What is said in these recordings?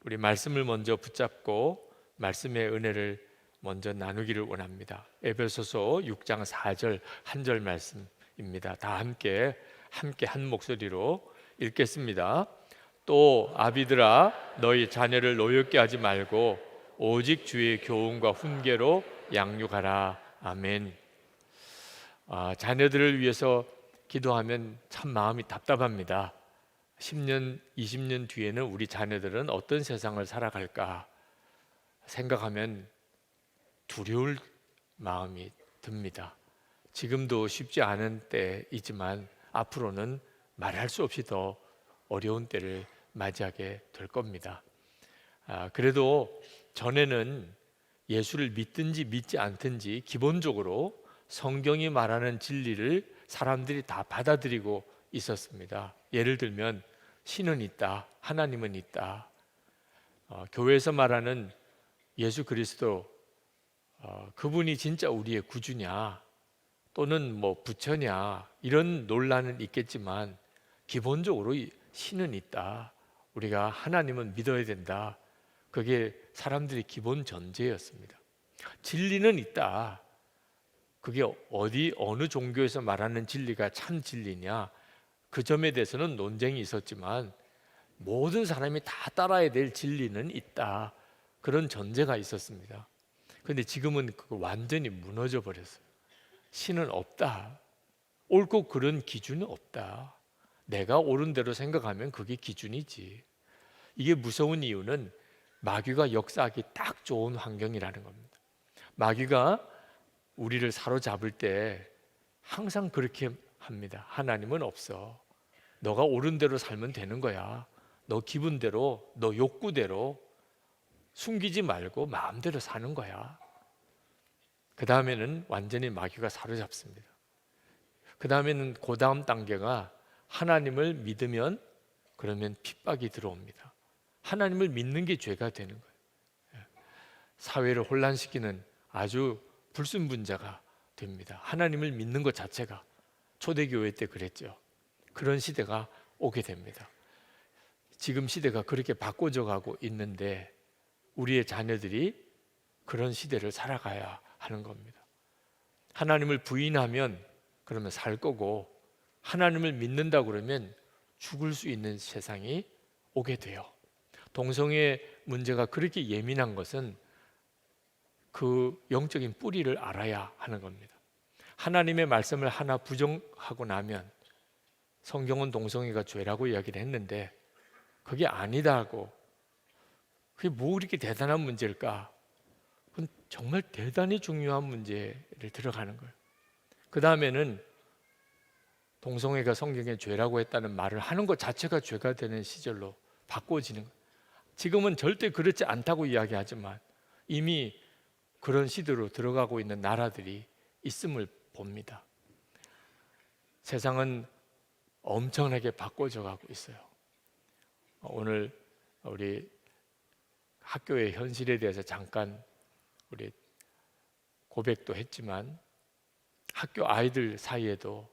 우리 말씀을 먼저 붙잡고 말씀의 은혜를 먼저 나누기를 원합니다. 에베소서 6장 4절 한 절 말씀입니다. 다 함께 한 목소리로 읽겠습니다. 또 아비들아 너희 자녀를 노엽게 하지 말고 오직 주의 교훈과 훈계로 양육하라. 아멘. 자녀들을 위해서 기도하면 참 마음이 답답합니다. 10년, 20년 뒤에는 우리 자녀들은 어떤 세상을 살아갈까 생각하면 두려울 마음이 듭니다. 지금도 쉽지 않은 때이지만 앞으로는 말할 수 없이 더 어려운 때를 맞이하게 될 겁니다. 그래도 전에는 예수를 믿든지 믿지 않든지 기본적으로 성경이 말하는 진리를 사람들이 다 받아들이고 있었습니다. 예를 들면 신은 있다, 하나님은 있다. 교회에서 말하는 예수 그리스도, 그분이 진짜 우리의 구주냐 또는 뭐 부처냐 이런 논란은 있겠지만 기본적으로 신은 있다, 우리가 하나님은 믿어야 된다, 그게 사람들의 기본 전제였습니다. 진리는 있다, 그게 어느 종교에서 말하는 진리가 참 진리냐, 그 점에 대해서는 논쟁이 있었지만 모든 사람이 다 따라야 될 진리는 있다, 그런 전제가 있었습니다. 그런데 지금은 그거 완전히 무너져 버렸어요. 신은 없다, 옳고 그른 기준은 없다, 내가 옳은 대로 생각하면 그게 기준이지. 이게 무서운 이유는 마귀가 역사하기 딱 좋은 환경이라는 겁니다. 마귀가 우리를 사로잡을 때 항상 그렇게 합니다. 하나님은 없어, 너가 옳은 대로 살면 되는 거야, 너 기분대로, 너 욕구대로 숨기지 말고 마음대로 사는 거야. 그 다음에는 완전히 마귀가 사로잡습니다. 그 다음에는 그 다음 단계가 하나님을 믿으면 그러면 핍박이 들어옵니다. 하나님을 믿는 게 죄가 되는 거예요. 사회를 혼란시키는 아주 불순분자가 됩니다. 하나님을 믿는 것 자체가, 초대교회 때 그랬죠. 그런 시대가 오게 됩니다. 지금 시대가 그렇게 바꿔져 가고 있는데 우리의 자녀들이 그런 시대를 살아가야 하는 겁니다. 하나님을 부인하면 그러면 살 거고, 하나님을 믿는다 그러면 죽을 수 있는 세상이 오게 돼요. 동성애 문제가 그렇게 예민한 것은 그 영적인 뿌리를 알아야 하는 겁니다. 하나님의 말씀을 하나 부정하고 나면, 성경은 동성애가 죄라고 이야기를 했는데 그게 아니다고, 그게 뭐 이렇게 대단한 문제일까? 그건 정말 대단히 중요한 문제를 들어가는 거예요. 그 다음에는 동성애가 성경에 죄라고 했다는 말을 하는 것 자체가 죄가 되는 시절로 바꿔지는 거예요. 지금은 절대 그렇지 않다고 이야기하지만 이미 그런 시대로 들어가고 있는 나라들이 있음을 봅니다. 세상은 엄청나게 바꿔져 가고 있어요. 오늘 우리 학교의 현실에 대해서 잠깐 우리 고백도 했지만, 학교 아이들 사이에도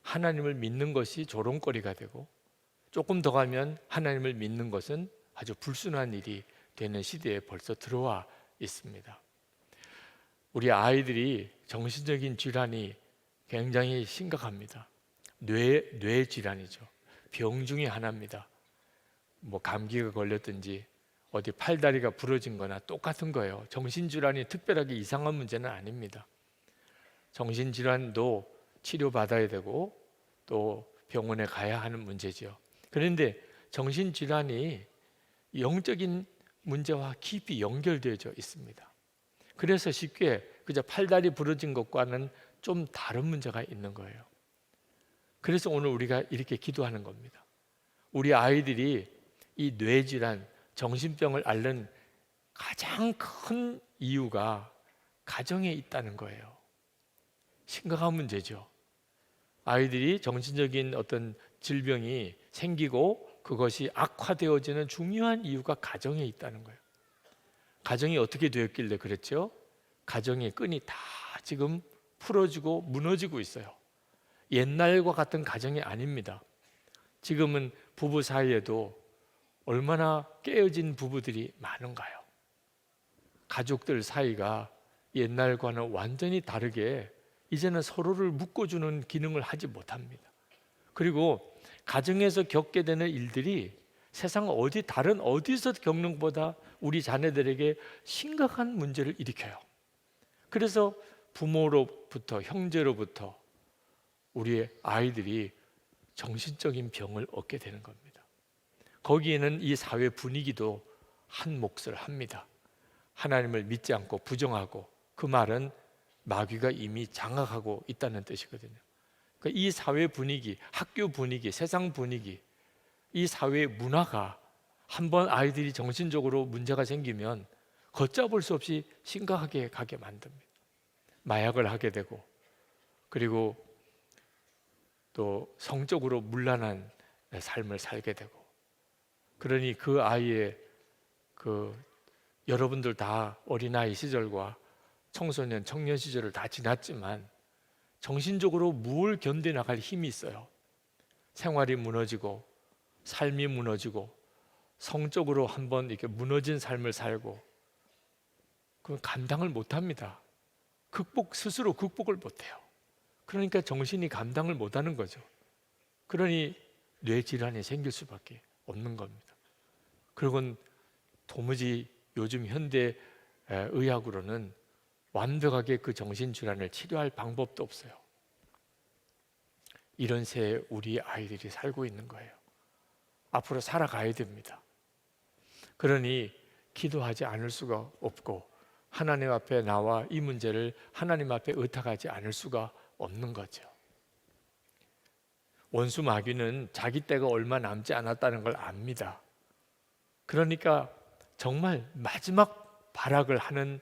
하나님을 믿는 것이 조롱거리가 되고, 조금 더 가면 하나님을 믿는 것은 아주 불순한 일이 되는 시대에 벌써 들어와 있습니다. 우리 아이들이 정신적인 질환이 굉장히 심각합니다. 뇌 질환이죠. 병 중에 하나입니다. 뭐 감기가 걸렸든지 어디 팔다리가 부러진 거나 똑같은 거예요. 정신질환이 특별하게 이상한 문제는 아닙니다. 정신질환도 치료받아야 되고 또 병원에 가야 하는 문제죠. 그런데 정신질환이 영적인 문제와 깊이 연결되어 있습니다. 그래서 쉽게 그저 팔다리 부러진 것과는 좀 다른 문제가 있는 거예요. 그래서 오늘 우리가 이렇게 기도하는 겁니다. 우리 아이들이 이 뇌질환, 정신병을 앓는 가장 큰 이유가 가정에 있다는 거예요. 심각한 문제죠. 아이들이 정신적인 어떤 질병이 생기고 그것이 악화되어지는 중요한 이유가 가정에 있다는 거예요. 가정이 어떻게 되었길래 그랬죠? 가정의 끈이 다 지금 풀어지고 무너지고 있어요. 옛날과 같은 가정이 아닙니다. 지금은 부부 사이에도 얼마나 깨어진 부부들이 많은가요? 가족들 사이가 옛날과는 완전히 다르게 이제는 서로를 묶어주는 기능을 하지 못합니다. 그리고 가정에서 겪게 되는 일들이 세상 다른 어디서 겪는 것보다 우리 자녀들에게 심각한 문제를 일으켜요. 그래서 부모로부터, 형제로부터 우리의 아이들이 정신적인 병을 얻게 되는 겁니다. 거기에는 이 사회 분위기도 한 몫을 합니다. 하나님을 믿지 않고 부정하고, 그 말은 마귀가 이미 장악하고 있다는 뜻이거든요. 그러니까 이 사회 분위기, 학교 분위기, 세상 분위기, 이 사회 문화가 한번 아이들이 정신적으로 문제가 생기면 걷잡을 수 없이 심각하게 가게 만듭니다. 마약을 하게 되고, 그리고 또 성적으로 문란한 삶을 살게 되고, 그러니 그 아이의 여러분들 다 어린아이 시절과 청소년, 청년 시절을 다 지났지만 정신적으로 뭘 견뎌나갈 힘이 있어요. 생활이 무너지고 삶이 무너지고 성적으로 한번 이렇게 무너진 삶을 살고, 그건 감당을 못합니다. 스스로 극복을 못해요. 그러니까 정신이 감당을 못하는 거죠. 그러니 뇌질환이 생길 수밖에 없는 겁니다. 그리고 도무지 요즘 현대 의학으로는 완벽하게 그 정신질환을 치료할 방법도 없어요. 이런 새에 우리 아이들이 살고 있는 거예요. 앞으로 살아가야 됩니다. 그러니 기도하지 않을 수가 없고, 하나님 앞에 나와 이 문제를 하나님 앞에 의탁하지 않을 수가 없는 거죠. 원수 마귀는 자기 때가 얼마 남지 않았다는 걸 압니다. 그러니까 정말 마지막 발악을 하는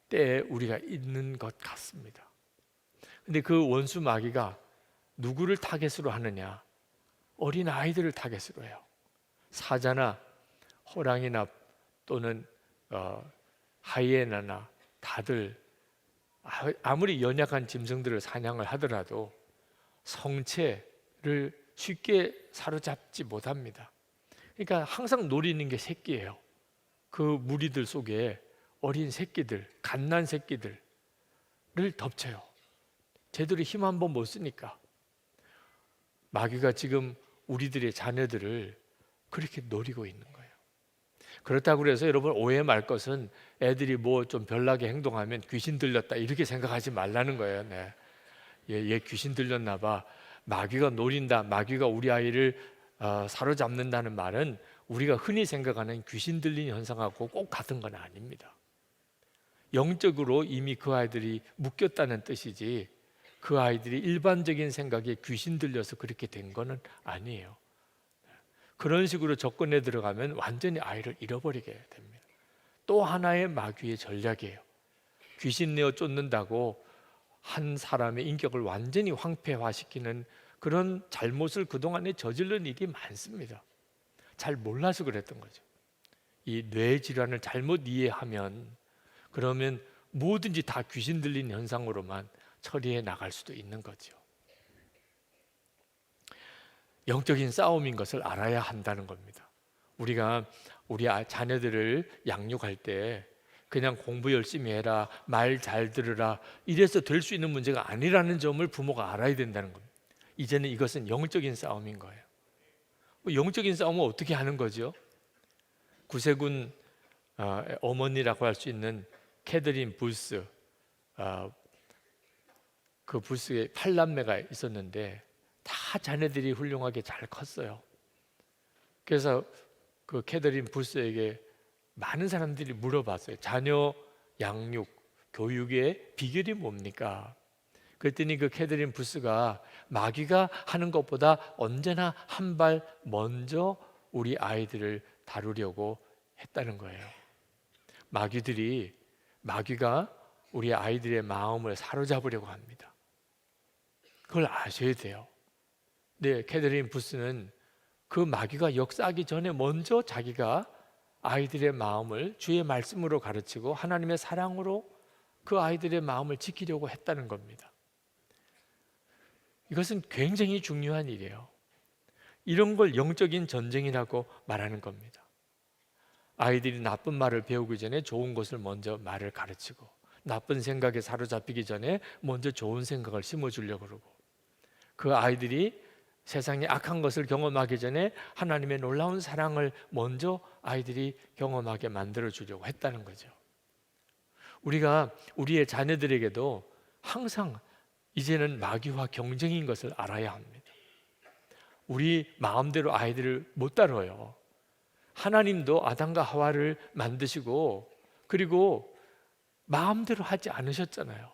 때에 우리가 있는 것 같습니다. 근데 그 원수 마귀가 누구를 타겟으로 하느냐? 어린 아이들을 타겟으로 해요. 사자나 호랑이나 또는 하이에나나 다들 아무리 연약한 짐승들을 사냥을 하더라도 성체를 쉽게 사로잡지 못합니다. 그러니까 항상 노리는 게 새끼예요. 그 무리들 속에 어린 새끼들, 갓난 새끼들을 덮쳐요. 제대로 힘 한 번 못 쓰니까. 마귀가 지금 우리들의 자녀들을 그렇게 노리고 있는 거예요. 그렇다고 해서 여러분 오해 말 것은 애들이 뭐 좀 별나게 행동하면 귀신 들렸다 이렇게 생각하지 말라는 거예요. 네. 얘 귀신 들렸나 봐. 마귀가 노린다, 마귀가 우리 아이를 사로잡는다는 말은 우리가 흔히 생각하는 귀신 들린 현상하고 꼭 같은 건 아닙니다. 영적으로 이미 그 아이들이 묶였다는 뜻이지, 그 아이들이 일반적인 생각에 귀신 들려서 그렇게 된 거는 아니에요. 그런 식으로 접근에 들어가면 완전히 아이를 잃어버리게 됩니다. 또 하나의 마귀의 전략이에요. 귀신 내어 쫓는다고 한 사람의 인격을 완전히 황폐화시키는 그런 잘못을 그동안에 저지른 일이 많습니다. 잘 몰라서 그랬던 거죠. 이 뇌질환을 잘못 이해하면 그러면 뭐든지 다 귀신 들린 현상으로만 처리해 나갈 수도 있는 거죠. 영적인 싸움인 것을 알아야 한다는 겁니다. 우리가 우리 자녀들을 양육할 때 그냥 공부 열심히 해라, 말 잘 들으라 이래서 될 수 있는 문제가 아니라는 점을 부모가 알아야 된다는 겁니다. 이제는 이것은 영적인 싸움인 거예요. 영적인 싸움은 어떻게 하는 거죠? 구세군 어머니라고 할 수 있는 캐더린 불스, 그 불스에 8남매가 있었는데 다 자녀들이 훌륭하게 잘 컸어요. 그래서 그 캐더린 불스에게 많은 사람들이 물어봤어요. 자녀 양육, 교육의 비결이 뭡니까? 그랬더니 그 캐더린 불스가 마귀가 하는 것보다 언제나 한 발 먼저 우리 아이들을 다루려고 했다는 거예요. 마귀가 우리 아이들의 마음을 사로잡으려고 합니다. 그걸 아셔야 돼요. 네, 캐더린 불스는 그 마귀가 역사하기 전에 먼저 자기가 아이들의 마음을 주의 말씀으로 가르치고 하나님의 사랑으로 그 아이들의 마음을 지키려고 했다는 겁니다. 이것은 굉장히 중요한 일이에요. 이런 걸 영적인 전쟁이라고 말하는 겁니다. 아이들이 나쁜 말을 배우기 전에 좋은 것을 먼저 말을 가르치고, 나쁜 생각에 사로잡히기 전에 먼저 좋은 생각을 심어주려고 그러고, 그 아이들이 세상에 악한 것을 경험하기 전에 하나님의 놀라운 사랑을 먼저 아이들이 경험하게 만들어 주려고 했다는 거죠. 우리가 우리의 자녀들에게도 항상 이제는 마귀와 경쟁인 것을 알아야 합니다. 우리 마음대로 아이들을 못 다뤄요. 하나님도 아담과 하와를 만드시고 그리고 마음대로 하지 않으셨잖아요.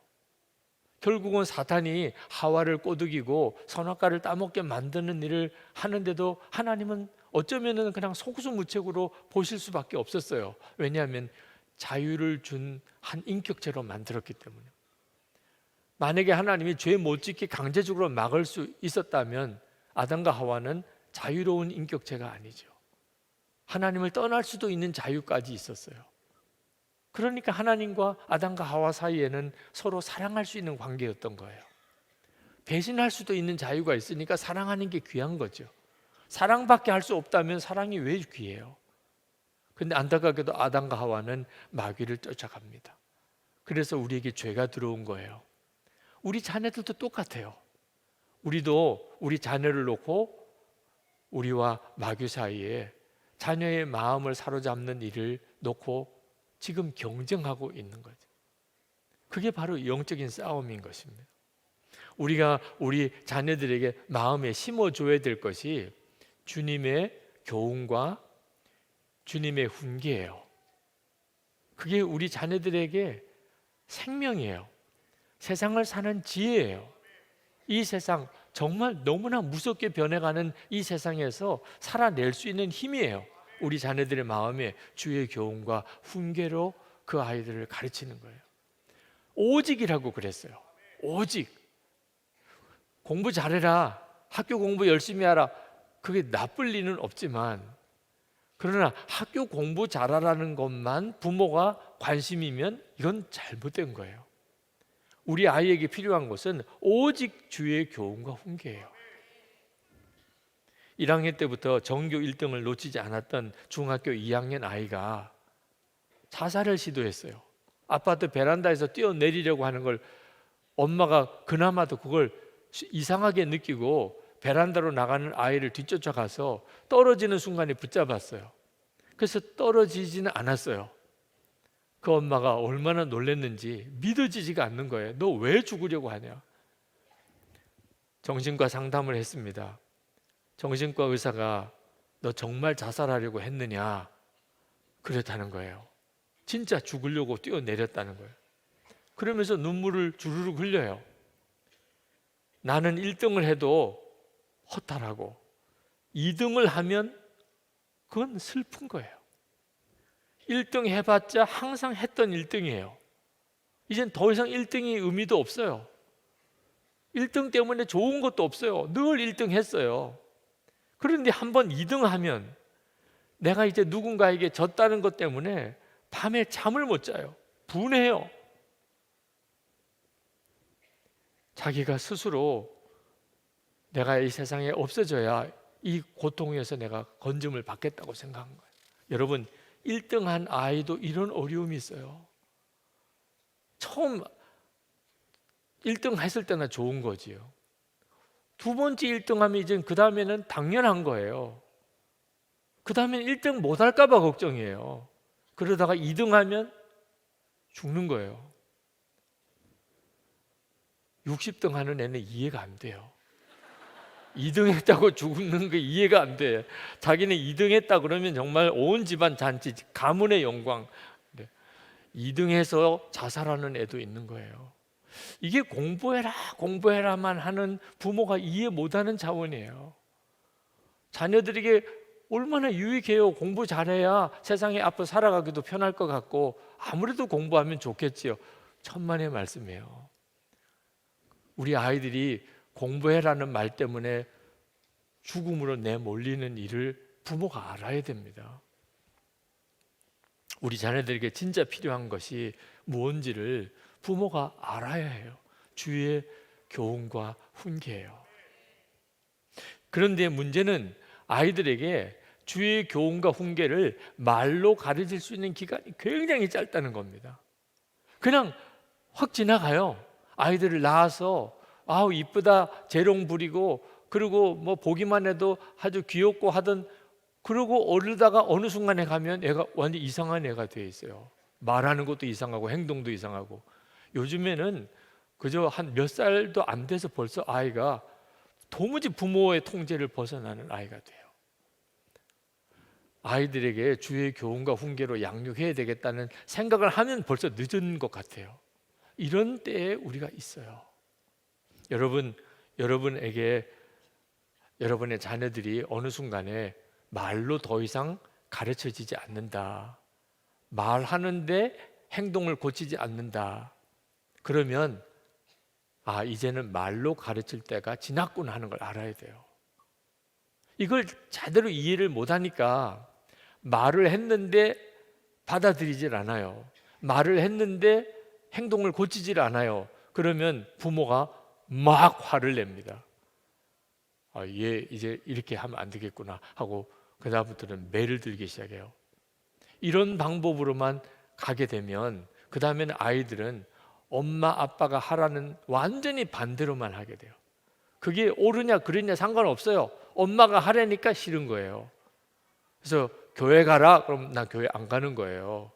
결국은 사탄이 하와를 꼬드기고 선악과를 따먹게 만드는 일을 하는데도 하나님은 어쩌면은 그냥 속수무책으로 보실 수밖에 없었어요. 왜냐하면 자유를 준 한 인격체로 만들었기 때문에. 만약에 하나님이 죄 못 짓게 강제적으로 막을 수 있었다면 아담과 하와는 자유로운 인격체가 아니죠. 하나님을 떠날 수도 있는 자유까지 있었어요. 그러니까 하나님과 아담과 하와 사이에는 서로 사랑할 수 있는 관계였던 거예요. 배신할 수도 있는 자유가 있으니까 사랑하는 게 귀한 거죠. 사랑밖에 할 수 없다면 사랑이 왜 귀해요? 근데 안타깝게도 아담과 하와는 마귀를 쫓아갑니다. 그래서 우리에게 죄가 들어온 거예요. 우리 자녀들도 똑같아요. 우리도 우리 자녀를 놓고 우리와 마귀 사이에 자녀의 마음을 사로잡는 일을 놓고 지금 경쟁하고 있는 거죠. 그게 바로 영적인 싸움인 것입니다. 우리가 우리 자녀들에게 마음에 심어줘야 될 것이 주님의 교훈과 주님의 훈계예요. 그게 우리 자녀들에게 생명이에요. 세상을 사는 지혜예요. 이 세상 정말 너무나 무섭게 변해가는 이 세상에서 살아낼 수 있는 힘이에요. 우리 자녀들의 마음에 주의 교훈과 훈계로 그 아이들을 가르치는 거예요. 오직이라고 그랬어요. 오직. 공부 잘해라, 학교 공부 열심히 하라, 그게 나쁠 리는 없지만, 그러나 학교 공부 잘하라는 것만 부모가 관심이면 이건 잘못된 거예요. 우리 아이에게 필요한 것은 오직 주의 교훈과 훈계예요. 1학년 때부터 전교 1등을 놓치지 않았던 중학교 2학년 아이가 자살을 시도했어요. 아파트 베란다에서 뛰어내리려고 하는 걸 엄마가 그나마도 그걸 이상하게 느끼고 베란다로 나가는 아이를 뒤쫓아가서 떨어지는 순간에 붙잡았어요. 그래서 떨어지지는 않았어요. 그 엄마가 얼마나 놀랐는지 믿어지지가 않는 거예요. 너 왜 죽으려고 하냐? 정신과 상담을 했습니다. 정신과 의사가 너 정말 자살하려고 했느냐? 그랬다는 거예요. 진짜 죽으려고 뛰어내렸다는 거예요. 그러면서 눈물을 주르륵 흘려요. 나는 1등을 해도 허탈하고 2등을 하면 그건 슬픈 거예요. 1등 해봤자 항상 했던 1등이에요. 이젠 더 이상 1등이 의미도 없어요. 1등 때문에 좋은 것도 없어요. 늘 1등 했어요. 그런데 한번 2등 하면 내가 이제 누군가에게 졌다는 것 때문에 밤에 잠을 못 자요. 분해요. 자기가 스스로 내가 이 세상에 없어져야 이 고통에서 내가 건짐을 받겠다고 생각한 거예요. 여러분, 1등한 아이도 이런 어려움이 있어요. 처음 1등 했을 때나 좋은 거지요. 두 번째 1등하면 이제 그 다음에는 당연한 거예요. 그 다음엔 1등 못할까 봐 걱정이에요. 그러다가 2등하면 죽는 거예요. 60등 하는 애는 이해가 안 돼요. 2등 했다고 죽는 게 이해가 안 돼. 자기는 2등 했다 그러면 정말 온 집안 잔치, 가문의 영광. 2등 해서 자살하는 애도 있는 거예요. 이게 공부해라만 하는 부모가 이해 못하는 차원이에요. 자녀들에게 얼마나 유익해요. 공부 잘해야 세상에 앞으로 살아가기도 편할 것 같고 아무래도 공부하면 좋겠지요. 천만의 말씀이에요. 우리 아이들이 공부해라는 말 때문에 죽음으로 내몰리는 일을 부모가 알아야 됩니다. 우리 자녀들에게 진짜 필요한 것이 무엇인지를 부모가 알아야 해요. 주의 교훈과 훈계예요. 그런데 문제는 아이들에게 주의 교훈과 훈계를 말로 가르칠 수 있는 기간이 굉장히 짧다는 겁니다. 그냥 확 지나가요. 아이들을 낳아서 아우 이쁘다 재롱 부리고, 그리고 뭐 보기만 해도 아주 귀엽고 하던, 그러고 어르다가 어느 순간에 가면 애가 완전 이상한 애가 돼 있어요. 말하는 것도 이상하고 행동도 이상하고. 요즘에는 그저 한 몇 살도 안 돼서 벌써 아이가 도무지 부모의 통제를 벗어나는 아이가 돼요. 아이들에게 주의 교훈과 훈계로 양육해야 되겠다는 생각을 하면 벌써 늦은 것 같아요. 이런 때에 우리가 있어요. 여러분에게 여러분의 자녀들이 어느 순간에 말로 더 이상 가르쳐지지 않는다, 말하는데 행동을 고치지 않는다, 그러면 이제는 말로 가르칠 때가 지났구나 하는 걸 알아야 돼요. 이걸 제대로 이해를 못하니까 말을 했는데 받아들이질 않아요. 말을 했는데 행동을 고치질 않아요. 그러면 부모가 막 화를 냅니다. 얘 이제 이렇게 하면 안 되겠구나 하고 그다음부터는 매를 들기 시작해요. 이런 방법으로만 가게 되면 그 다음에는 아이들은 엄마 아빠가 하라는 완전히 반대로만 하게 돼요. 그게 옳으냐 그르냐 상관없어요. 엄마가 하라니까 싫은 거예요. 그래서 교회 가라 그럼 나 교회 안 가는 거예요.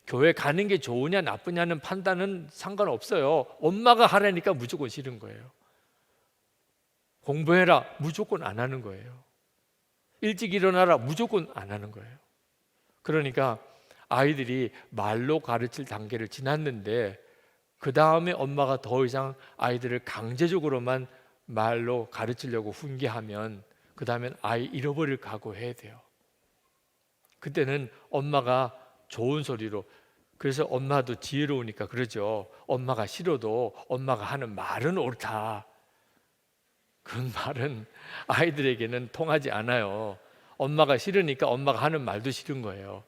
교회 가는 게 좋으냐 나쁘냐는 판단은 상관없어요. 엄마가 하라니까 무조건 싫은 거예요. 공부해라 무조건 안 하는 거예요. 일찍 일어나라 무조건 안 하는 거예요. 그러니까 아이들이 말로 가르칠 단계를 지났는데 그 다음에 엄마가 더 이상 아이들을 강제적으로만 말로 가르치려고 훈계하면 그 다음엔 아이 잃어버릴 각오해야 돼요. 그때는 엄마가 좋은 소리로, 그래서 엄마도 지혜로우니까 그러죠. 엄마가 싫어도 엄마가 하는 말은 옳다. 그 말은 아이들에게는 통하지 않아요. 엄마가 싫으니까 엄마가 하는 말도 싫은 거예요.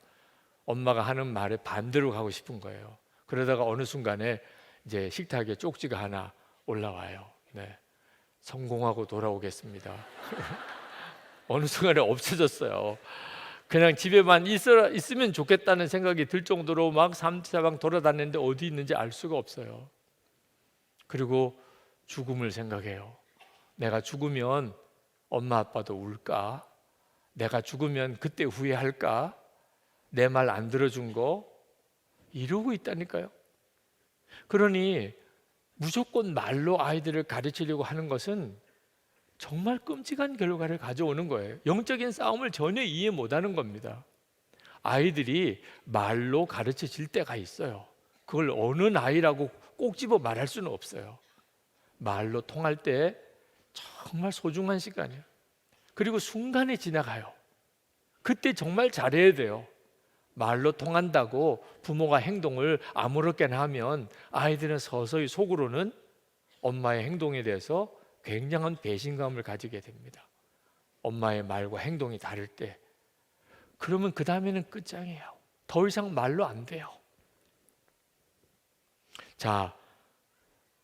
엄마가 하는 말에 반대로 가고 싶은 거예요. 그러다가 어느 순간에 이제 식탁에 쪽지가 하나 올라와요. 네, 성공하고 돌아오겠습니다. 어느 순간에 없어졌어요. 그냥 집에만 있으면 좋겠다는 생각이 들 정도로 막 삼사방 돌아다녔는데 어디 있는지 알 수가 없어요. 그리고 죽음을 생각해요. 내가 죽으면 엄마 아빠도 울까? 내가 죽으면 그때 후회할까? 내 말 안 들어준 거? 이러고 있다니까요. 그러니 무조건 말로 아이들을 가르치려고 하는 것은 정말 끔찍한 결과를 가져오는 거예요. 영적인 싸움을 전혀 이해 못하는 겁니다. 아이들이 말로 가르쳐질 때가 있어요. 그걸 어느 나이라고 꼭 집어 말할 수는 없어요. 말로 통할 때 정말 소중한 시간이에요. 그리고 순간에 지나가요. 그때 정말 잘해야 돼요. 말로 통한다고 부모가 행동을 아무렇게나 하면 아이들은 서서히 속으로는 엄마의 행동에 대해서 굉장한 배신감을 가지게 됩니다. 엄마의 말과 행동이 다를 때. 그러면 그 다음에는 끝장이에요. 더 이상 말로 안 돼요. 자,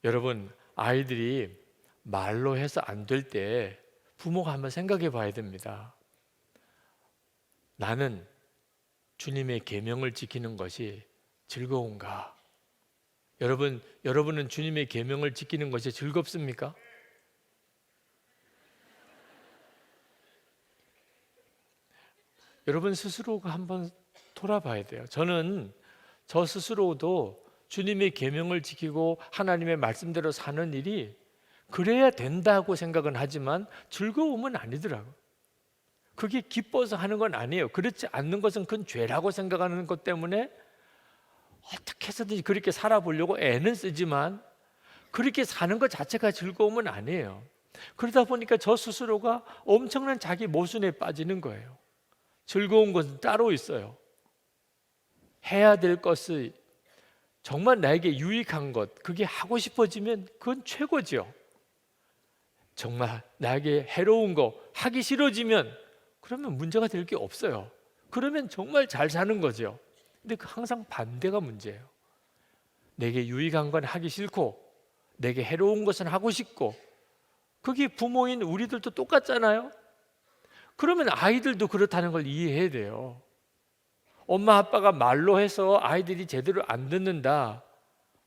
여러분, 아이들이 말로 해서 안 될 때 부모가 한번 생각해 봐야 됩니다. 나는 주님의 계명을 지키는 것이 즐거운가? 여러분은 주님의 계명을 지키는 것이 즐겁습니까? 여러분 스스로가 한번 돌아봐야 돼요. 저는 저 스스로도 주님의 계명을 지키고 하나님의 말씀대로 사는 일이 그래야 된다고 생각은 하지만 즐거움은 아니더라고요. 그게 기뻐서 하는 건 아니에요. 그렇지 않는 것은 그건 죄라고 생각하는 것 때문에 어떻게 해서든지 그렇게 살아보려고 애는 쓰지만 그렇게 사는 것 자체가 즐거움은 아니에요. 그러다 보니까 저 스스로가 엄청난 자기 모순에 빠지는 거예요. 즐거운 것은 따로 있어요. 해야 될 것을 정말 나에게 유익한 것, 그게 하고 싶어지면 그건 최고죠. 정말 나에게 해로운 거 하기 싫어지면 그러면 문제가 될 게 없어요. 그러면 정말 잘 사는 거죠. 근데 항상 반대가 문제예요. 내게 유익한 건 하기 싫고 내게 해로운 것은 하고 싶고, 그게 부모인 우리들도 똑같잖아요. 그러면 아이들도 그렇다는 걸 이해해야 돼요. 엄마 아빠가 말로 해서 아이들이 제대로 안 듣는다.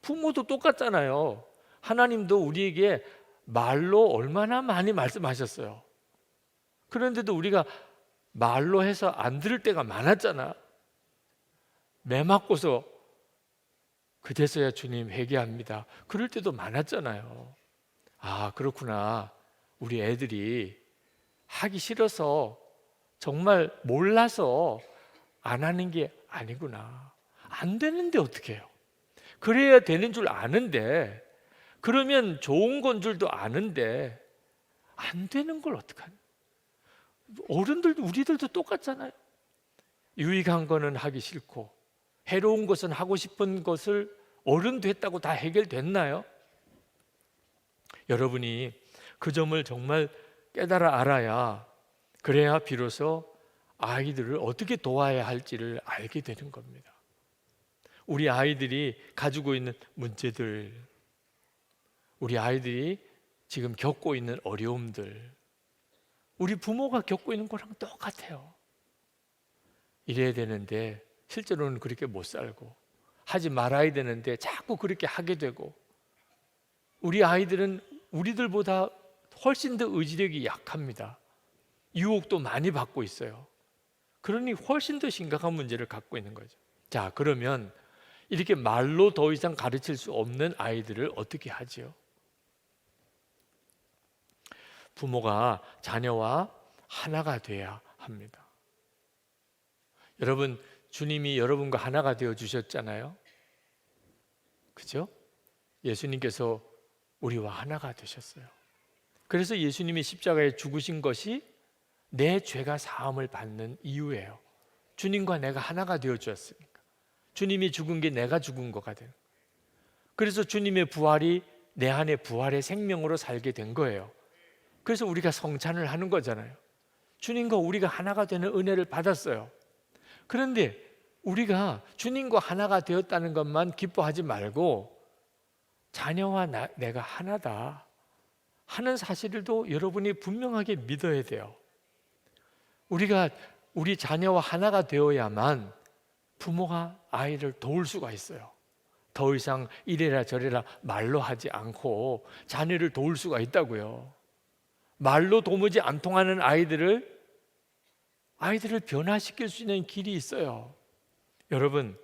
부모도 똑같잖아요. 하나님도 우리에게 말로 얼마나 많이 말씀하셨어요. 그런데도 우리가 말로 해서 안 들을 때가 많았잖아. 매 맞고서 그제서야 주님 회개합니다. 그럴 때도 많았잖아요. 아, 그렇구나. 우리 애들이 하기 싫어서 정말 몰라서 안 하는 게 아니구나. 안 되는데 어떻게 해요? 그래야 되는 줄 아는데, 그러면 좋은 건 줄도 아는데 안 되는 걸 어떡하냐? 어른들도 우리들도 똑같잖아요. 유익한 거는 하기 싫고 해로운 것은 하고 싶은 것을 어른도 했다고 다 해결됐나요? 여러분이 그 점을 정말 깨달아 알아야, 그래야 비로소 아이들을 어떻게 도와야 할지를 알게 되는 겁니다. 우리 아이들이 가지고 있는 문제들, 우리 아이들이 지금 겪고 있는 어려움들, 우리 부모가 겪고 있는 거랑 똑같아요. 이래야 되는데 실제로는 그렇게 못 살고, 하지 말아야 되는데 자꾸 그렇게 하게 되고, 우리 아이들은 우리들보다 훨씬 더 의지력이 약합니다. 유혹도 많이 받고 있어요. 그러니 훨씬 더 심각한 문제를 갖고 있는 거죠. 자, 그러면 이렇게 말로 더 이상 가르칠 수 없는 아이들을 어떻게 하지요? 부모가 자녀와 하나가 돼야 합니다. 여러분, 주님이 여러분과 하나가 되어 주셨잖아요. 그죠? 예수님께서 우리와 하나가 되셨어요. 그래서 예수님이 십자가에 죽으신 것이 내 죄가 사함을 받는 이유예요. 주님과 내가 하나가 되어 주었으니까. 주님이 죽은 게 내가 죽은 거가 되는 거예요. 그래서 주님의 부활이 내 안에 부활의 생명으로 살게 된 거예요. 그래서 우리가 성찬을 하는 거잖아요. 주님과 우리가 하나가 되는 은혜를 받았어요. 그런데 우리가 주님과 하나가 되었다는 것만 기뻐하지 말고 자녀와 내가 하나다 하는 사실도 여러분이 분명하게 믿어야 돼요. 우리가 우리 자녀와 하나가 되어야만 부모가 아이를 도울 수가 있어요. 더 이상 이래라 저래라 말로 하지 않고 자녀를 도울 수가 있다고요. 말로 도무지 안 통하는 아이들을 변화시킬 수 있는 길이 있어요. 여러분,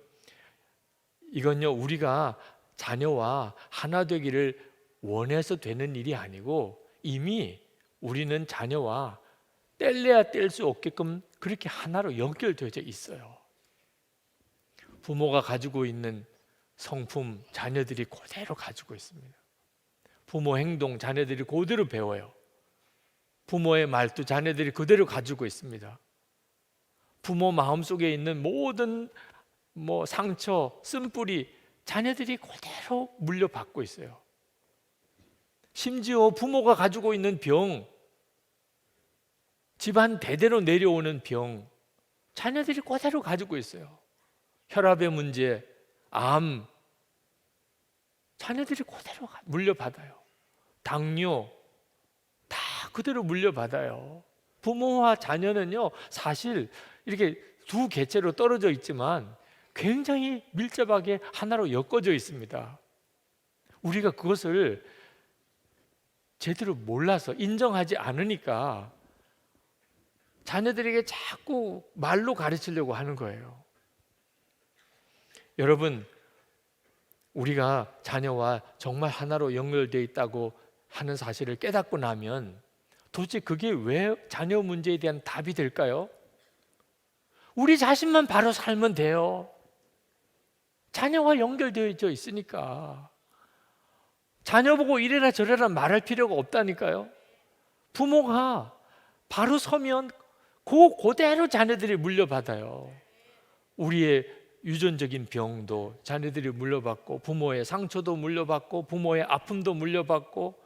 이건요, 우리가 자녀와 하나 되기를 원해서 되는 일이 아니고 이미 우리는 자녀와 뗄래야 뗄 수 없게끔 그렇게 하나로 연결되어져 있어요. 부모가 가지고 있는 성품 자녀들이 그대로 가지고 있습니다. 부모 행동 자녀들이 그대로 배워요. 부모의 말도 자녀들이 그대로 가지고 있습니다. 부모 마음속에 있는 모든 상처, 쓴뿌리 자녀들이 그대로 물려받고 있어요. 심지어 부모가 가지고 있는 병, 집안 대대로 내려오는 병, 자녀들이 그대로 가지고 있어요. 혈압의 문제, 암, 자녀들이 그대로 물려받아요. 당뇨, 다 그대로 물려받아요. 부모와 자녀는요, 사실 이렇게 두 개체로 떨어져 있지만 굉장히 밀접하게 하나로 엮어져 있습니다. 우리가 그것을 제대로 몰라서 인정하지 않으니까 자녀들에게 자꾸 말로 가르치려고 하는 거예요. 여러분, 우리가 자녀와 정말 하나로 연결되어 있다고 하는 사실을 깨닫고 나면 도대체 그게 왜 자녀 문제에 대한 답이 될까요? 우리 자신만 바로 살면 돼요. 자녀와 연결되어 있으니까. 자녀 보고 이래라 저래라 말할 필요가 없다니까요. 부모가 바로 서면 그대로 자녀들이 물려받아요. 우리의 유전적인 병도 자녀들이 물려받고, 부모의 상처도 물려받고, 부모의 아픔도 물려받고,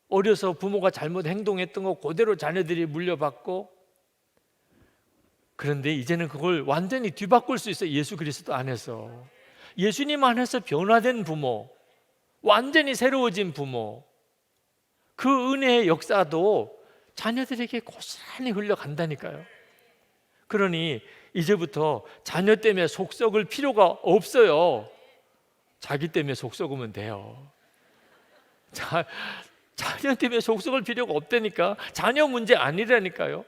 어려서 부모가 잘못 행동했던 거 그대로 자녀들이 물려받고. 그런데 이제는 그걸 완전히 뒤바꿀 수 있어요. 예수 그리스도 안에서. 예수님 안에서 변화된 부모, 완전히 새로워진 부모, 그 은혜의 역사도 자녀들에게 고스란히 흘러간다니까요. 그러니 이제부터 자녀 때문에 속 썩을 필요가 없어요. 자기 때문에 속 썩으면 돼요. 자녀 때문에 속 썩을 필요가 없다니까. 자녀 문제 아니라니까요.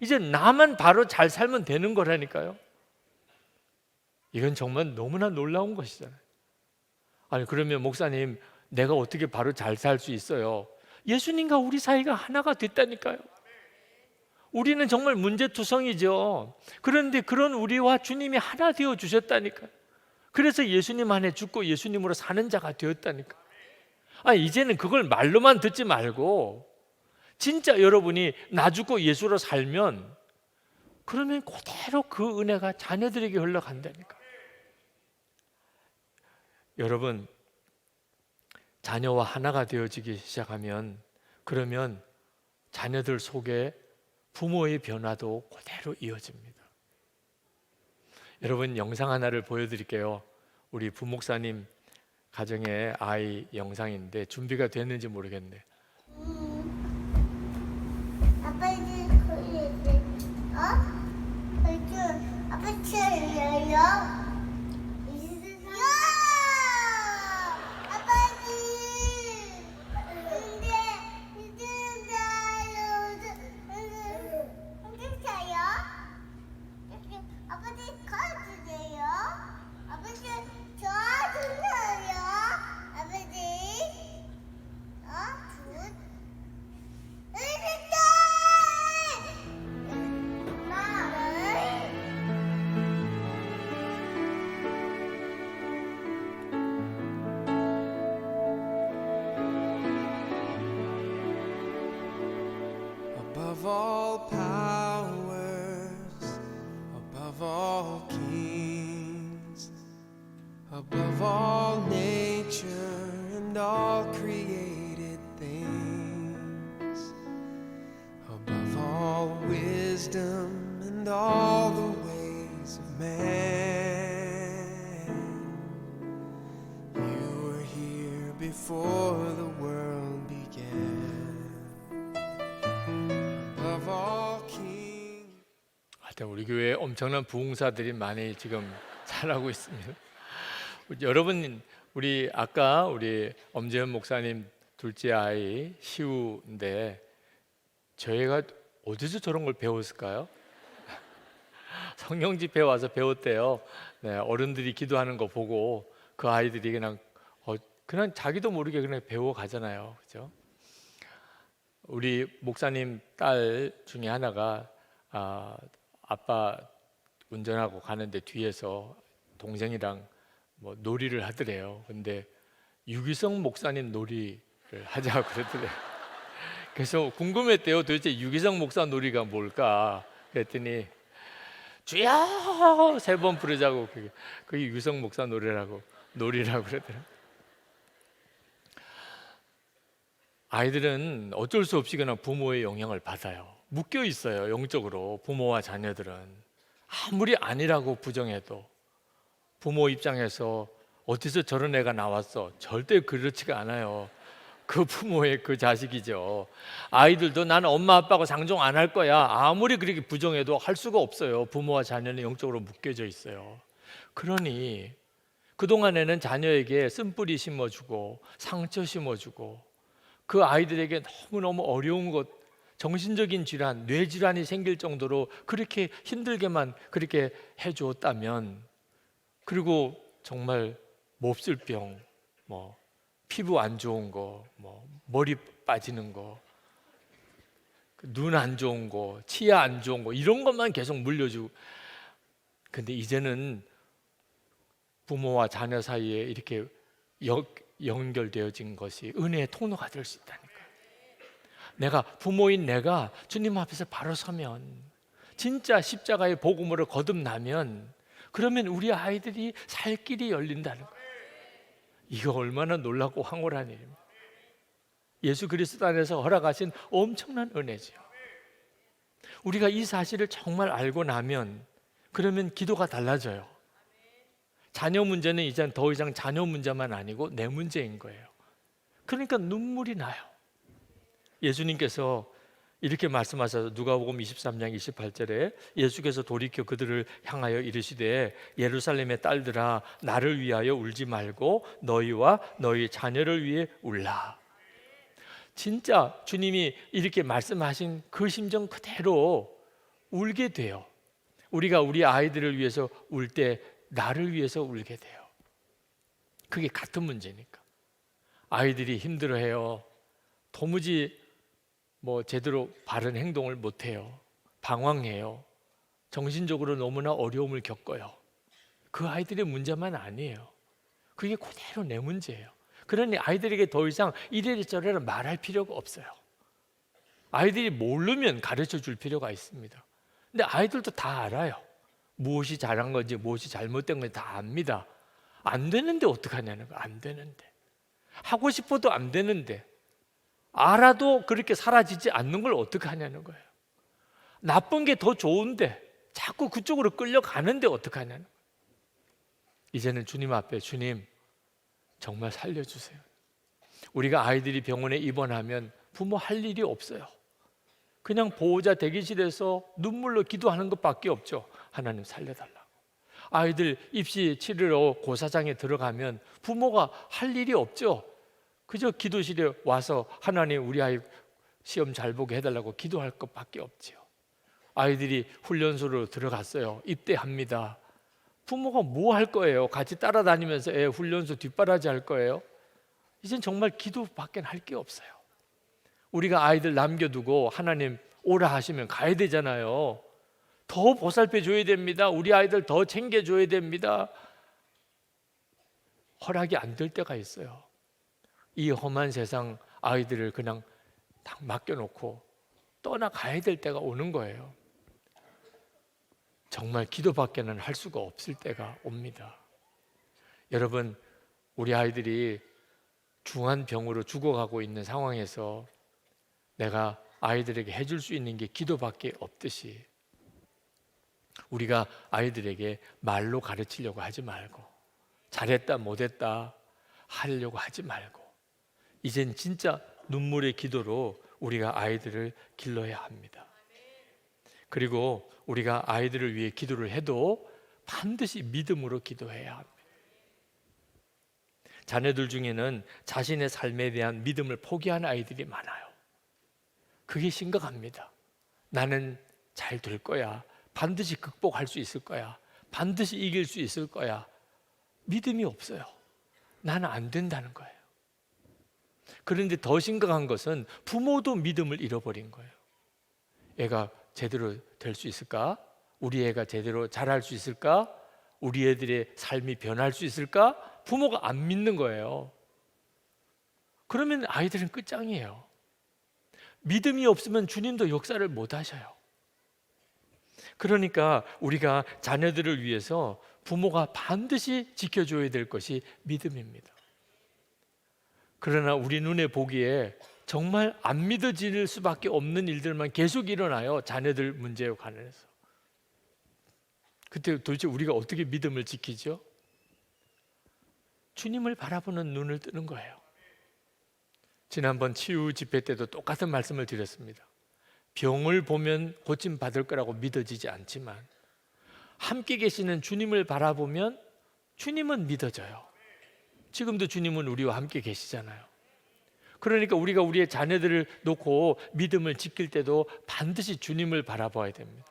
이제 나만 바로 잘 살면 되는 거라니까요. 이건 정말 너무나 놀라운 것이잖아요. 아니, 그러면 목사님, 내가 어떻게 바로 잘 살 수 있어요? 예수님과 우리 사이가 하나가 됐다니까요. 우리는 정말 문제투성이죠. 그런데 그런 우리와 주님이 하나 되어 주셨다니까요. 그래서 예수님 안에 죽고 예수님으로 사는 자가 되었다니까. 이제는 그걸 말로만 듣지 말고 진짜 여러분이 나 죽고 예수로 살면 그러면 그대로 그 은혜가 자녀들에게 흘러간다니까. 여러분, 자녀와 하나가 되어지기 시작하면 그러면 자녀들 속에 부모의 변화도 그대로 이어집니다. 여러분, 영상 하나를 보여드릴게요. 우리 부목사님 가정의 아이 영상인데 준비가 됐는지 모르겠네. 아빠 이제 거기 아빠 쳐요. Above all powers, above all kings, above all nature and all created things, above all wisdom and all the ways of man, you were here before the world began. 하여튼 우리 교회에 엄청난 부흥사들이 많이 지금 자라고 있습니다. 여러분, 우리 아까 우리 엄재현 목사님 둘째 아이 시우인데 저희가 어디서 저런 걸 배웠을까요? 성경 집회 와서 배웠대요. 네, 어른들이 기도하는 거 보고 그 아이들이 그냥 자기도 모르게 그냥 배워 가잖아요, 그렇죠? 우리 목사님 딸 중에 하나가 아빠 운전하고 가는데 뒤에서 동생이랑 뭐 놀이를 하더래요. 근데 유기성 목사님 놀이를 하자고 그러더래요. 그래서 궁금했대요. 도대체 유기성 목사 놀이가 뭘까? 그랬더니 주여 3번 부르자고 그게 유기성 목사 놀이라고 그러더래요. 아이들은 어쩔 수 없이 그냥 부모의 영향을 받아요. 묶여 있어요. 영적으로 부모와 자녀들은 아무리 아니라고 부정해도 부모 입장에서 어디서 저런 애가 나왔어? 절대 그렇지가 않아요. 그 부모의 그 자식이죠. 아이들도 나는 엄마 아빠하고 상종 안 할 거야. 아무리 그렇게 부정해도 할 수가 없어요. 부모와 자녀는 영적으로 묶여져 있어요. 그러니 그동안에는 자녀에게 쓴뿌리 심어주고 상처 심어주고 그 아이들에게 너무너무 어려운 것, 정신적인 질환, 뇌질환이 생길 정도로 그렇게 힘들게만 그렇게 해주었다면, 그리고 정말 몹쓸병, 뭐 피부 안 좋은 거, 뭐 머리 빠지는 거, 눈 안 좋은 거, 치아 안 좋은 거, 이런 것만 계속 물려주고. 근데 이제는 부모와 자녀 사이에 이렇게 연결되어진 것이 은혜의 통로가 될 수 있다니까. 부모인 내가 주님 앞에서 바로 서면, 진짜 십자가의 복음으로 거듭나면, 그러면 우리 아이들이 살 길이 열린다는 거예요. 이거 얼마나 놀랍고 황홀한 일입니다. 예수 그리스도 안에서 허락하신 엄청난 은혜죠. 우리가 이 사실을 정말 알고 나면 그러면 기도가 달라져요. 자녀 문제는 이제 더 이상 자녀 문제만 아니고 내 문제인 거예요. 그러니까 눈물이 나요. 예수님께서 이렇게 말씀하셔서 누가복음 23장 28절에 예수께서 돌이켜 그들을 향하여 이르시되 예루살렘의 딸들아 나를 위하여 울지 말고 너희와 너희 자녀를 위해 울라. 진짜 주님이 이렇게 말씀하신 그 심정 그대로 울게 돼요. 우리가 우리 아이들을 위해서 울 때 나를 위해서 울게 돼요. 그게 같은 문제니까. 아이들이 힘들어해요. 도무지 제대로 바른 행동을 못해요. 방황해요. 정신적으로 너무나 어려움을 겪어요. 그 아이들의 문제만 아니에요. 그게 그대로 내 문제예요. 그러니 아이들에게 더 이상 이래저래 말할 필요가 없어요. 아이들이 모르면 가르쳐 줄 필요가 있습니다. 근데 아이들도 다 알아요. 무엇이 잘한 건지 무엇이 잘못된 건지 다 압니다. 안 되는데 어떡하냐는 거예요. 안 되는데. 하고 싶어도 안 되는데. 알아도 그렇게 사라지지 않는 걸 어떻게 하냐는 거예요. 나쁜 게 더 좋은데 자꾸 그쪽으로 끌려가는데 어떻게 하냐는 거예요. 이제는 주님 앞에 주님 정말 살려주세요. 우리가 아이들이 병원에 입원하면 부모 할 일이 없어요. 그냥 보호자 대기실에서 눈물로 기도하는 것밖에 없죠. 하나님 살려달라고. 아이들 입시 치르러 고사장에 들어가면 부모가 할 일이 없죠. 그저 기도실에 와서 하나님 우리 아이 시험 잘 보게 해달라고 기도할 것밖에 없죠. 아이들이 훈련소로 들어갔어요. 입대합니다. 부모가 뭐 할 거예요? 같이 따라다니면서 애 훈련소 뒷바라지 할 거예요? 이젠 정말 기도밖에 할 게 없어요. 우리가 아이들 남겨두고 하나님 오라 하시면 가야 되잖아요. 더 보살펴 줘야 됩니다. 우리 아이들 더 챙겨줘야 됩니다. 허락이 안 될 때가 있어요. 이 험한 세상 아이들을 그냥 딱 맡겨놓고 떠나가야 될 때가 오는 거예요. 정말 기도밖에는 할 수가 없을 때가 옵니다. 여러분, 우리 아이들이 중한 병으로 죽어가고 있는 상황에서 내가 아이들에게 해줄 수 있는 게 기도밖에 없듯이 우리가 아이들에게 말로 가르치려고 하지 말고 잘했다 못했다 하려고 하지 말고 이젠 진짜 눈물의 기도로 우리가 아이들을 길러야 합니다. 그리고 우리가 아이들을 위해 기도를 해도 반드시 믿음으로 기도해야 합니다. 자녀들 중에는 자신의 삶에 대한 믿음을 포기한 아이들이 많아요. 그게 심각합니다. 나는 잘 될 거야. 반드시 극복할 수 있을 거야. 반드시 이길 수 있을 거야. 믿음이 없어요. 나는 안 된다는 거예요. 그런데 더 심각한 것은 부모도 믿음을 잃어버린 거예요. 애가 제대로 될 수 있을까? 우리 애가 제대로 잘할 수 있을까? 우리 애들의 삶이 변할 수 있을까? 부모가 안 믿는 거예요. 그러면 아이들은 끝장이에요. 믿음이 없으면 주님도 역사를 못 하셔요. 그러니까 우리가 자녀들을 위해서 부모가 반드시 지켜줘야 될 것이 믿음입니다. 그러나 우리 눈에 보기에 정말 안 믿어질 수밖에 없는 일들만 계속 일어나요. 자녀들 문제에 관해서. 그때 도대체 우리가 어떻게 믿음을 지키죠? 주님을 바라보는 눈을 뜨는 거예요. 지난번 치유 집회 때도 똑같은 말씀을 드렸습니다. 병을 보면 고침 받을 거라고 믿어지지 않지만 함께 계시는 주님을 바라보면 주님은 믿어져요. 지금도 주님은 우리와 함께 계시잖아요. 그러니까 우리가 우리의 자녀들을 놓고 믿음을 지킬 때도 반드시 주님을 바라봐야 됩니다.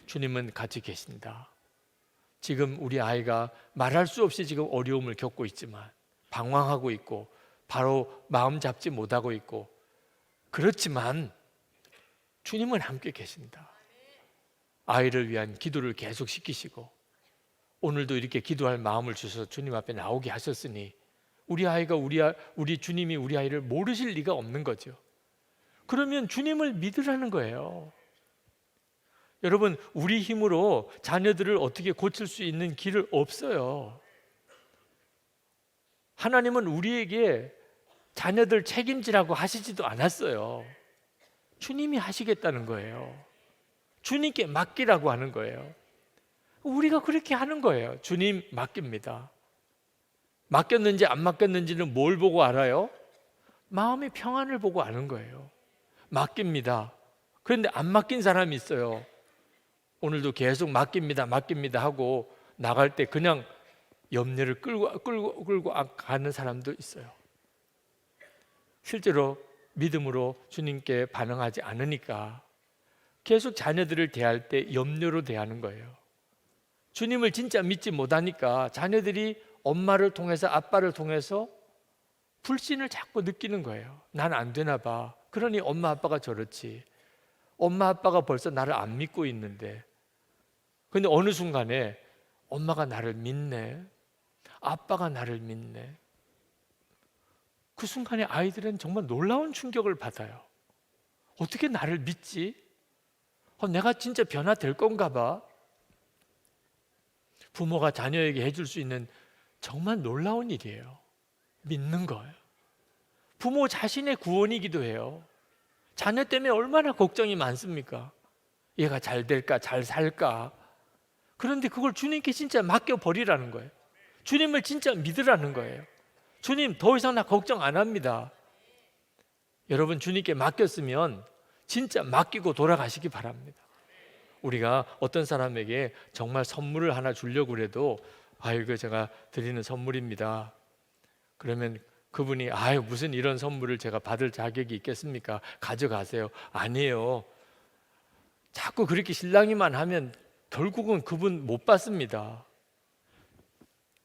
주님은 같이 계신다. 지금 우리 아이가 말할 수 없이 지금 어려움을 겪고 있지만 방황하고 있고 바로 마음 잡지 못하고 있고 그렇지만 주님은 함께 계신다. 아이를 위한 기도를 계속 시키시고 오늘도 이렇게 기도할 마음을 주셔서 주님 앞에 나오게 하셨으니 우리 아이가 우리 주님이 우리 아이를 모르실 리가 없는 거죠. 그러면 주님을 믿으라는 거예요. 여러분, 우리 힘으로 자녀들을 어떻게 고칠 수 있는 길은 없어요. 하나님은 우리에게 자녀들 책임지라고 하시지도 않았어요. 주님이 하시겠다는 거예요. 주님께 맡기라고 하는 거예요. 우리가 그렇게 하는 거예요. 주님 맡깁니다. 맡겼는지 안 맡겼는지는 뭘 보고 알아요? 마음의 평안을 보고 아는 거예요. 맡깁니다. 그런데 안 맡긴 사람이 있어요. 오늘도 계속 맡깁니다 하고 나갈 때 그냥 염려를 끌고 가는 사람도 있어요. 실제로 믿음으로 주님께 반응하지 않으니까 계속 자녀들을 대할 때 염려로 대하는 거예요. 주님을 진짜 믿지 못하니까 자녀들이 엄마를 통해서 아빠를 통해서 불신을 자꾸 느끼는 거예요. 난 안 되나 봐. 그러니 엄마 아빠가 저렇지. 엄마 아빠가 벌써 나를 안 믿고 있는데. 근데 어느 순간에 엄마가 나를 믿네. 아빠가 나를 믿네. 그 순간에 아이들은 정말 놀라운 충격을 받아요. 어떻게 나를 믿지? 내가 진짜 변화될 건가 봐. 부모가 자녀에게 해줄 수 있는 정말 놀라운 일이에요. 믿는 거예요. 부모 자신의 구원이기도 해요. 자녀 때문에 얼마나 걱정이 많습니까? 얘가 잘 될까, 잘 살까? 그런데 그걸 주님께 진짜 맡겨버리라는 거예요. 주님을 진짜 믿으라는 거예요. 주님, 더 이상 나 걱정 안 합니다. 여러분, 주님께 맡겼으면 진짜 맡기고 돌아가시기 바랍니다. 우리가 어떤 사람에게 정말 선물을 하나 주려고 해도 이거 제가 드리는 선물입니다. 그러면 그분이 무슨 이런 선물을 제가 받을 자격이 있겠습니까? 가져가세요. 아니에요. 자꾸 그렇게 실랑이만 하면 결국은 그분 못 받습니다.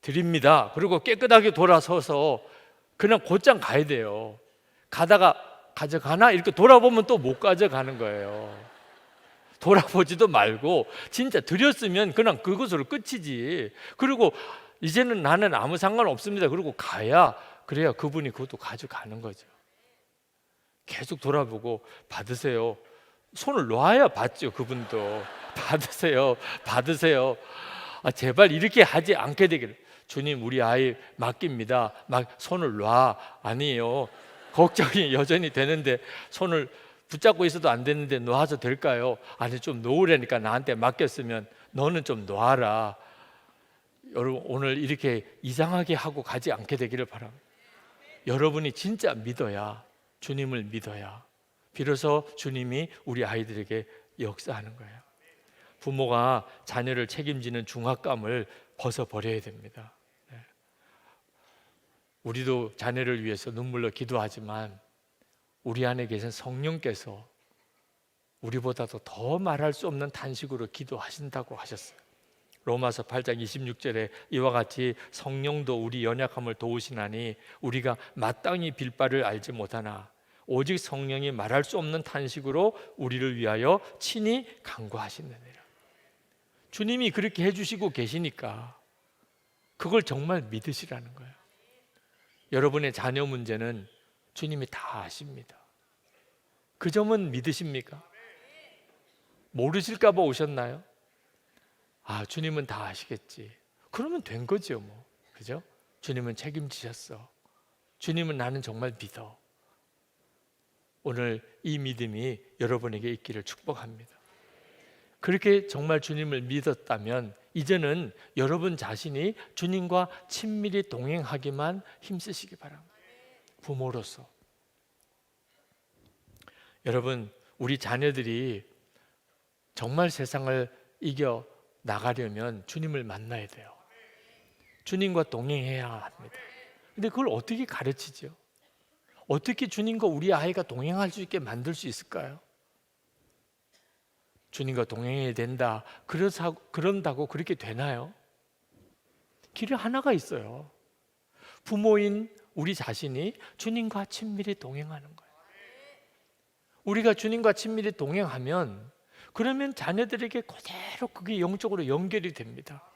드립니다. 그리고 깨끗하게 돌아서서 그냥 곧장 가야 돼요. 가다가 가져가나? 이렇게 돌아보면 또 못 가져가는 거예요. 돌아보지도 말고 진짜 드렸으면 그냥 그것으로 끝이지. 그리고 이제는 나는 아무 상관없습니다. 그리고 그래야 그분이 그것도 가져가는 거죠. 계속 돌아보고 받으세요. 손을 놔야 받죠. 그분도 받으세요. 제발 이렇게 하지 않게 되기를. 주님, 우리 아이 맡깁니다. 손을 놔. 아니에요. 걱정이 여전히 되는데 손을 붙잡고 있어도 안 되는데 놔도 될까요? 아니, 좀 놓으라니까. 나한테 맡겼으면 너는 좀 놔라. 여러분, 오늘 이렇게 이상하게 하고 가지 않게 되기를 바랍니다. 여러분이 진짜 믿어야, 주님을 믿어야 비로소 주님이 우리 아이들에게 역사하는 거예요. 부모가 자녀를 책임지는 중압감을 벗어버려야 됩니다. 우리도 자녀를 위해서 눈물로 기도하지만 우리 안에 계신 성령께서 우리보다도 더 말할 수 없는 탄식으로 기도하신다고 하셨어요. 로마서 8장 26절에 이와 같이 성령도 우리 연약함을 도우시나니 우리가 마땅히 빌 바를 알지 못하나 오직 성령이 말할 수 없는 탄식으로 우리를 위하여 친히 간구하시느니라. 주님이 그렇게 해주시고 계시니까 그걸 정말 믿으시라는 거예요. 여러분의 자녀 문제는 주님이 다 아십니다. 그 점은 믿으십니까? 모르실까 봐 오셨나요? 주님은 다 아시겠지. 그러면 된 거죠, 뭐. 그죠? 주님은 책임지셨어. 주님은 나는 정말 믿어. 오늘 이 믿음이 여러분에게 있기를 축복합니다. 그렇게 정말 주님을 믿었다면 이제는 여러분 자신이 주님과 친밀히 동행하기만 힘쓰시기 바랍니다. 부모로서. 여러분, 우리 자녀들이 정말 세상을 이겨 나가려면 주님을 만나야 돼요. 주님과 동행해야 합니다. 근데 그걸 어떻게 가르치죠? 어떻게 주님과 우리 아이가 동행할 수 있게 만들 수 있을까요? 주님과 동행해야 된다. 그런다고 그렇게 되나요? 길이 하나가 있어요. 부모인 우리 자신이 주님과 친밀히 동행하는 거예요. 우리가 주님과 친밀히 동행하면 그러면 자녀들에게 그대로 그게 영적으로 연결이 됩니다.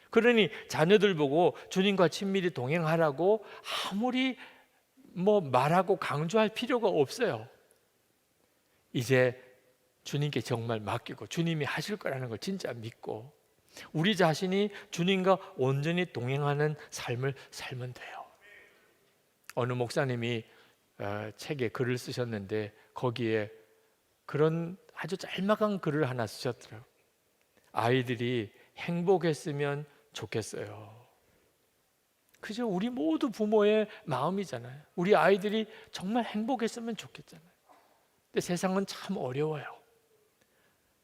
그러니 자녀들 보고 주님과 친밀히 동행하라고 아무리 말하고 강조할 필요가 없어요. 이제 주님께 정말 맡기고 주님이 하실 거라는 걸 진짜 믿고 우리 자신이 주님과 온전히 동행하는 삶을 살면 돼요. 어느 목사님이 책에 글을 쓰셨는데 거기에 그런 아주 짤막한 글을 하나 쓰셨더라고요. 아이들이 행복했으면 좋겠어요. 그죠? 우리 모두 부모의 마음이잖아요. 우리 아이들이 정말 행복했으면 좋겠잖아요. 근데 세상은 참 어려워요.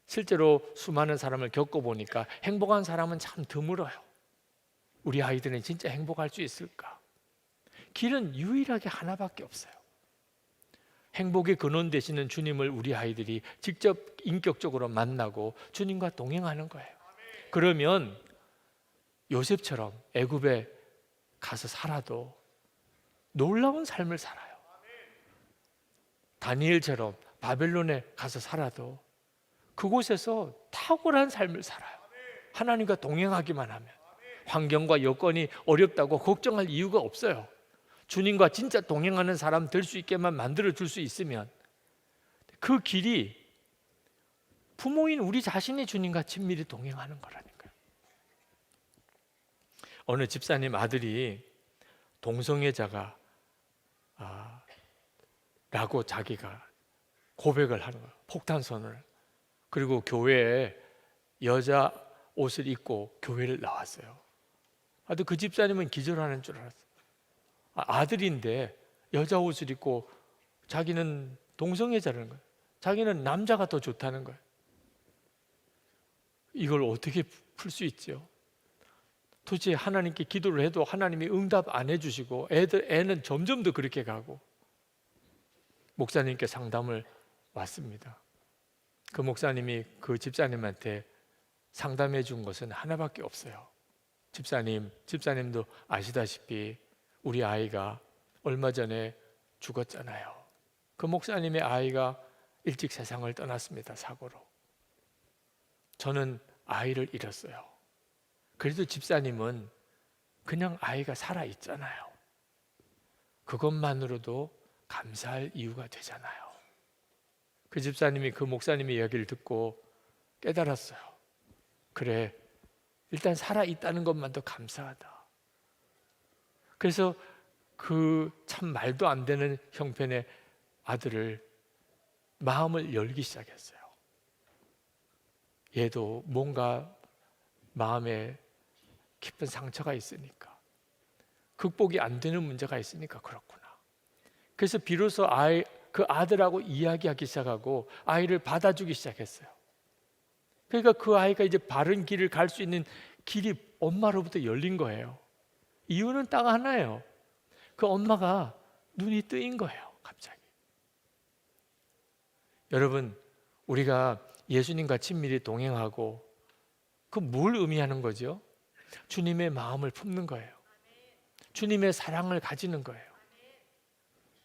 실제로 수많은 사람을 겪어보니까 행복한 사람은 참 드물어요. 우리 아이들은 진짜 행복할 수 있을까? 길은 유일하게 하나밖에 없어요. 행복의 근원 되시는 주님을 우리 아이들이 직접 인격적으로 만나고 주님과 동행하는 거예요. 그러면 요셉처럼 애굽에 가서 살아도 놀라운 삶을 살아요. 다니엘처럼 바벨론에 가서 살아도 그곳에서 탁월한 삶을 살아요. 하나님과 동행하기만 하면. 환경과 여건이 어렵다고 걱정할 이유가 없어요. 주님과 진짜 동행하는 사람 될 수 있게만 만들어 줄 수 있으면 그 길이 부모인 우리 자신이 주님과 친밀히 동행하는 거라니까요. 어느 집사님 아들이 동성애자가 라고 자기가 고백을 하는 거예요. 폭탄선을. 그리고 교회에 여자 옷을 입고 교회를 나왔어요. 아주 그 집사님은 기절하는 줄 알았어요. 아들인데 여자 옷을 입고 자기는 동성애자라는 거예요. 자기는 남자가 더 좋다는 거예요. 이걸 어떻게 풀 수 있죠? 도대체 하나님께 기도를 해도 하나님이 응답 안 해주시고 애는 점점 더 그렇게 가고 목사님께 상담을 왔습니다. 그 목사님이 그 집사님한테 상담해 준 것은 하나밖에 없어요. 집사님도 아시다시피 우리 아이가 얼마 전에 죽었잖아요. 그 목사님의 아이가 일찍 세상을 떠났습니다. 사고로. 저는 아이를 잃었어요. 그래도 집사님은 그냥 아이가 살아있잖아요. 그것만으로도 감사할 이유가 되잖아요. 그 집사님이 그 목사님의 이야기를 듣고 깨달았어요. 그래, 일단 살아있다는 것만도 감사하다. 그래서 그 참 말도 안 되는 형편의 아들을 마음을 열기 시작했어요. 얘도 뭔가 마음에 깊은 상처가 있으니까, 극복이 안 되는 문제가 있으니까 그렇구나. 그래서 비로소 그 아들하고 이야기하기 시작하고 아이를 받아주기 시작했어요. 그러니까 그 아이가 이제 바른 길을 갈 수 있는 길이 엄마로부터 열린 거예요. 이유는 딱 하나예요. 그 엄마가 눈이 뜨인 거예요. 갑자기. 여러분, 우리가 예수님과 친밀히 동행하고 그 뭘 의미하는 거죠? 주님의 마음을 품는 거예요. 주님의 사랑을 가지는 거예요.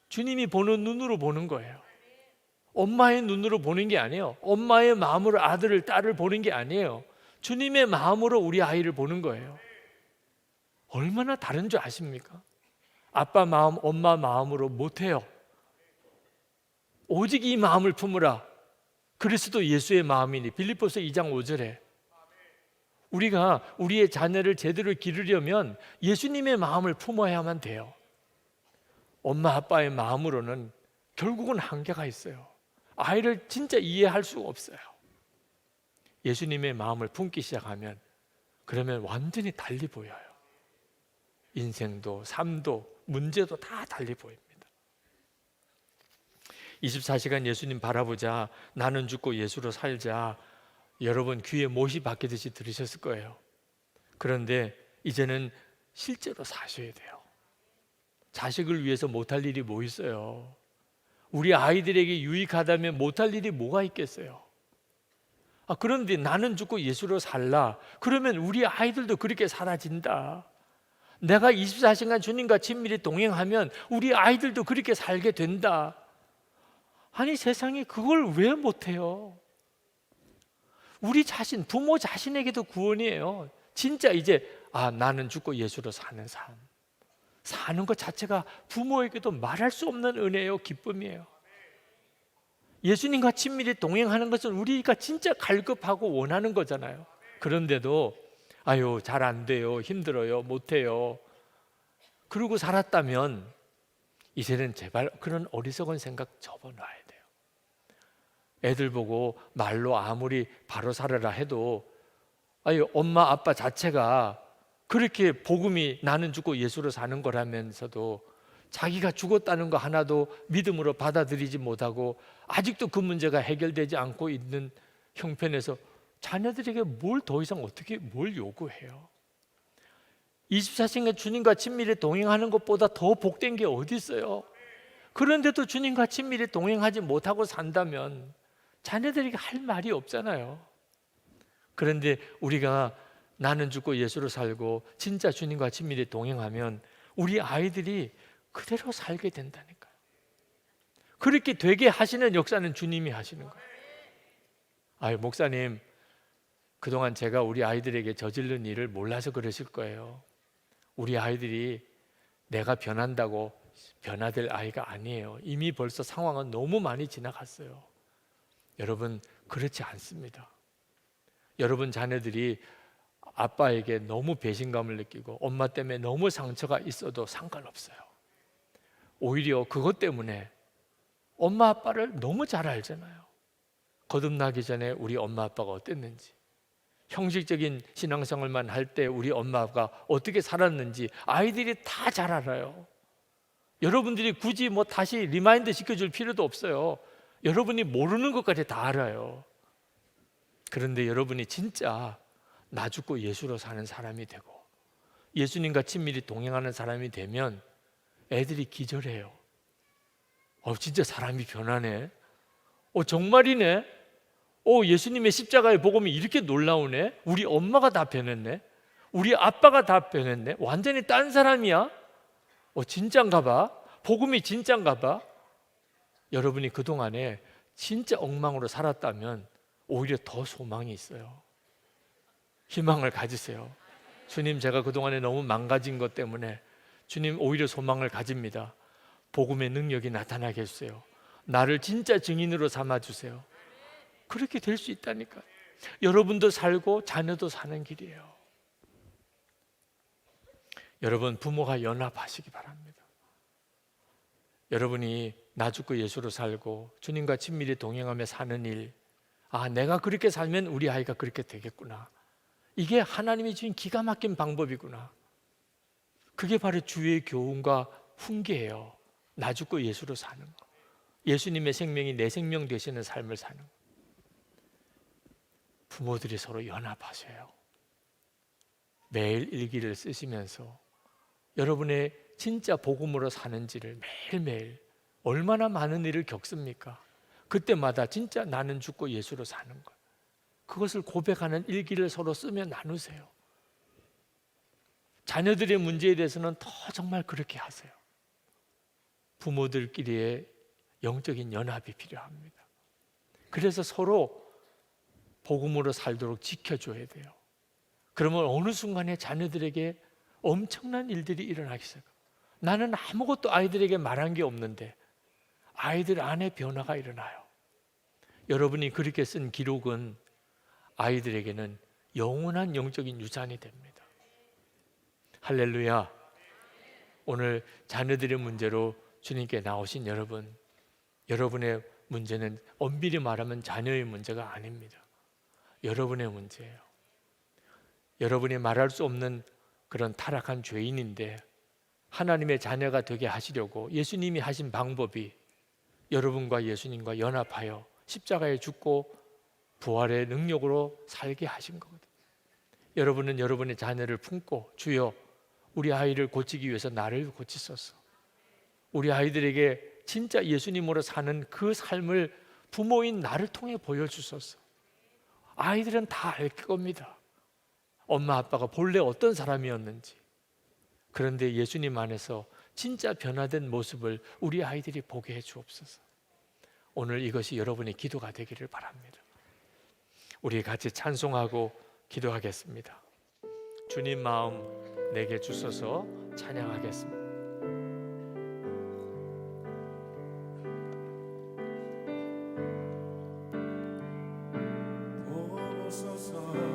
주님이 보는 눈으로 보는 거예요. 엄마의 눈으로 보는 게 아니에요. 엄마의 마음으로 아들을, 딸을 보는 게 아니에요. 주님의 마음으로 우리 아이를 보는 거예요. 얼마나 다른 줄 아십니까? 아빠 마음, 엄마 마음으로 못해요. 오직 이 마음을 품으라. 그리스도 예수의 마음이니. 빌립보서 2장 5절에 우리가 우리의 자녀를 제대로 기르려면 예수님의 마음을 품어야만 돼요. 엄마 아빠의 마음으로는 결국은 한계가 있어요. 아이를 진짜 이해할 수가 없어요. 예수님의 마음을 품기 시작하면 그러면 완전히 달리 보여요. 인생도 삶도 문제도 다 달리 보입니다. 24시간 예수님 바라보자, 나는 죽고 예수로 살자, 여러분 귀에 못이 박히듯이 들으셨을 거예요. 그런데 이제는 실제로 사셔야 돼요. 자식을 위해서 못할 일이 뭐 있어요? 우리 아이들에게 유익하다면 못할 일이 뭐가 있겠어요? 그런데 나는 죽고 예수로 살라. 그러면 우리 아이들도 그렇게 살아진다. 내가 24시간 주님과 친밀히 동행하면 우리 아이들도 그렇게 살게 된다. 아니, 세상에 그걸 왜 못해요? 우리 자신, 부모 자신에게도 구원이에요. 진짜 이제 나는 죽고 예수로 사는 삶, 사는 것 자체가 부모에게도 말할 수 없는 은혜요, 기쁨이에요. 예수님과 친밀히 동행하는 것은 우리가 진짜 갈급하고 원하는 거잖아요. 그런데도 잘 안 돼요, 힘들어요, 못해요, 그러고 살았다면 이제는 제발 그런 어리석은 생각 접어놔야 돼요. 애들 보고 말로 아무리 바로 살아라 해도 엄마 아빠 자체가 그렇게 복음이 나는 죽고 예수로 사는 거라면서도 자기가 죽었다는 거 하나도 믿음으로 받아들이지 못하고 아직도 그 문제가 해결되지 않고 있는 형편에서 자녀들에게 뭘 더 이상 어떻게 뭘 요구해요? 24시간 주님과 친밀히 동행하는 것보다 더 복된 게 어디 있어요? 그런데도 주님과 친밀히 동행하지 못하고 산다면 자녀들에게 할 말이 없잖아요. 그런데 우리가 나는 죽고 예수로 살고 진짜 주님과 친밀히 동행하면 우리 아이들이 그대로 살게 된다니까요. 그렇게 되게 하시는 역사는 주님이 하시는 거예요. 아유, 목사님, 그동안 제가 우리 아이들에게 저지른 일을 몰라서 그러실 거예요. 우리 아이들이 내가 변한다고 변화될 아이가 아니에요. 이미 벌써 상황은 너무 많이 지나갔어요. 여러분, 그렇지 않습니다. 여러분 자녀들이 아빠에게 너무 배신감을 느끼고 엄마 때문에 너무 상처가 있어도 상관없어요. 오히려 그것 때문에 엄마 아빠를 너무 잘 알잖아요. 거듭나기 전에 우리 엄마 아빠가 어땠는지, 형식적인 신앙생활만 할 때 우리 엄마 아빠가 어떻게 살았는지 아이들이 다 잘 알아요. 여러분들이 굳이 뭐 다시 리마인드 시켜줄 필요도 없어요. 여러분이 모르는 것까지 다 알아요. 그런데 여러분이 진짜 나 죽고 예수로 사는 사람이 되고 예수님과 친밀히 동행하는 사람이 되면 애들이 기절해요. 진짜 사람이 변하네. 정말이네. 예수님의 십자가의 복음이 이렇게 놀라우네. 우리 엄마가 다 변했네. 우리 아빠가 다 변했네. 완전히 딴 사람이야. 진짠가 봐. 복음이 진짠가 봐. 여러분이 그동안에 진짜 엉망으로 살았다면 오히려 더 소망이 있어요. 희망을 가지세요. 주님, 제가 그동안에 너무 망가진 것 때문에 주님 오히려 소망을 가집니다. 복음의 능력이 나타나게 해주세요. 나를 진짜 증인으로 삼아주세요. 그렇게 될 수 있다니까. 여러분도 살고 자녀도 사는 길이에요. 여러분, 부모가 연합하시기 바랍니다. 여러분이 나 죽고 예수로 살고 주님과 친밀히 동행하며 사는 일, 내가 그렇게 살면 우리 아이가 그렇게 되겠구나. 이게 하나님이 주신 기가 막힌 방법이구나. 그게 바로 주의 교훈과 훈계예요. 나 죽고 예수로 사는 거. 예수님의 생명이 내 생명 되시는 삶을 사는 거. 부모들이 서로 연합하셔요. 매일 일기를 쓰시면서 여러분의 진짜 복음으로 사는지를 매일매일 얼마나 많은 일을 겪습니까? 그때마다 진짜 나는 죽고 예수로 사는 것, 그것을 고백하는 일기를 서로 쓰며 나누세요. 자녀들의 문제에 대해서는 더 정말 그렇게 하세요. 부모들끼리의 영적인 연합이 필요합니다. 그래서 서로 복음으로 살도록 지켜줘야 돼요. 그러면 어느 순간에 자녀들에게 엄청난 일들이 일어나기 시작해요. 나는 아무것도 아이들에게 말한 게 없는데 아이들 안에 변화가 일어나요. 여러분이 그렇게 쓴 기록은 아이들에게는 영원한 영적인 유산이 됩니다. 할렐루야. 오늘 자녀들의 문제로 주님께 나오신 여러분, 여러분의 문제는 엄밀히 말하면 자녀의 문제가 아닙니다. 여러분의 문제예요. 여러분이 말할 수 없는 그런 타락한 죄인인데 하나님의 자녀가 되게 하시려고 예수님이 하신 방법이 여러분과 예수님과 연합하여 십자가에 죽고 부활의 능력으로 살게 하신 거거든요. 여러분은 여러분의 자녀를 품고 주여 우리 아이를 고치기 위해서 나를 고치소서. 우리 아이들에게 진짜 예수님으로 사는 그 삶을 부모인 나를 통해 보여주소서. 아이들은 다 알 겁니다. 엄마 아빠가 본래 어떤 사람이었는지. 그런데 예수님 안에서 진짜 변화된 모습을 우리 아이들이 보게 해 주옵소서. 오늘 이것이 여러분의 기도가 되기를 바랍니다. 우리 같이 찬송하고 기도하겠습니다. 주님 마음 내게 주소서. 찬양하겠습니다. 보소서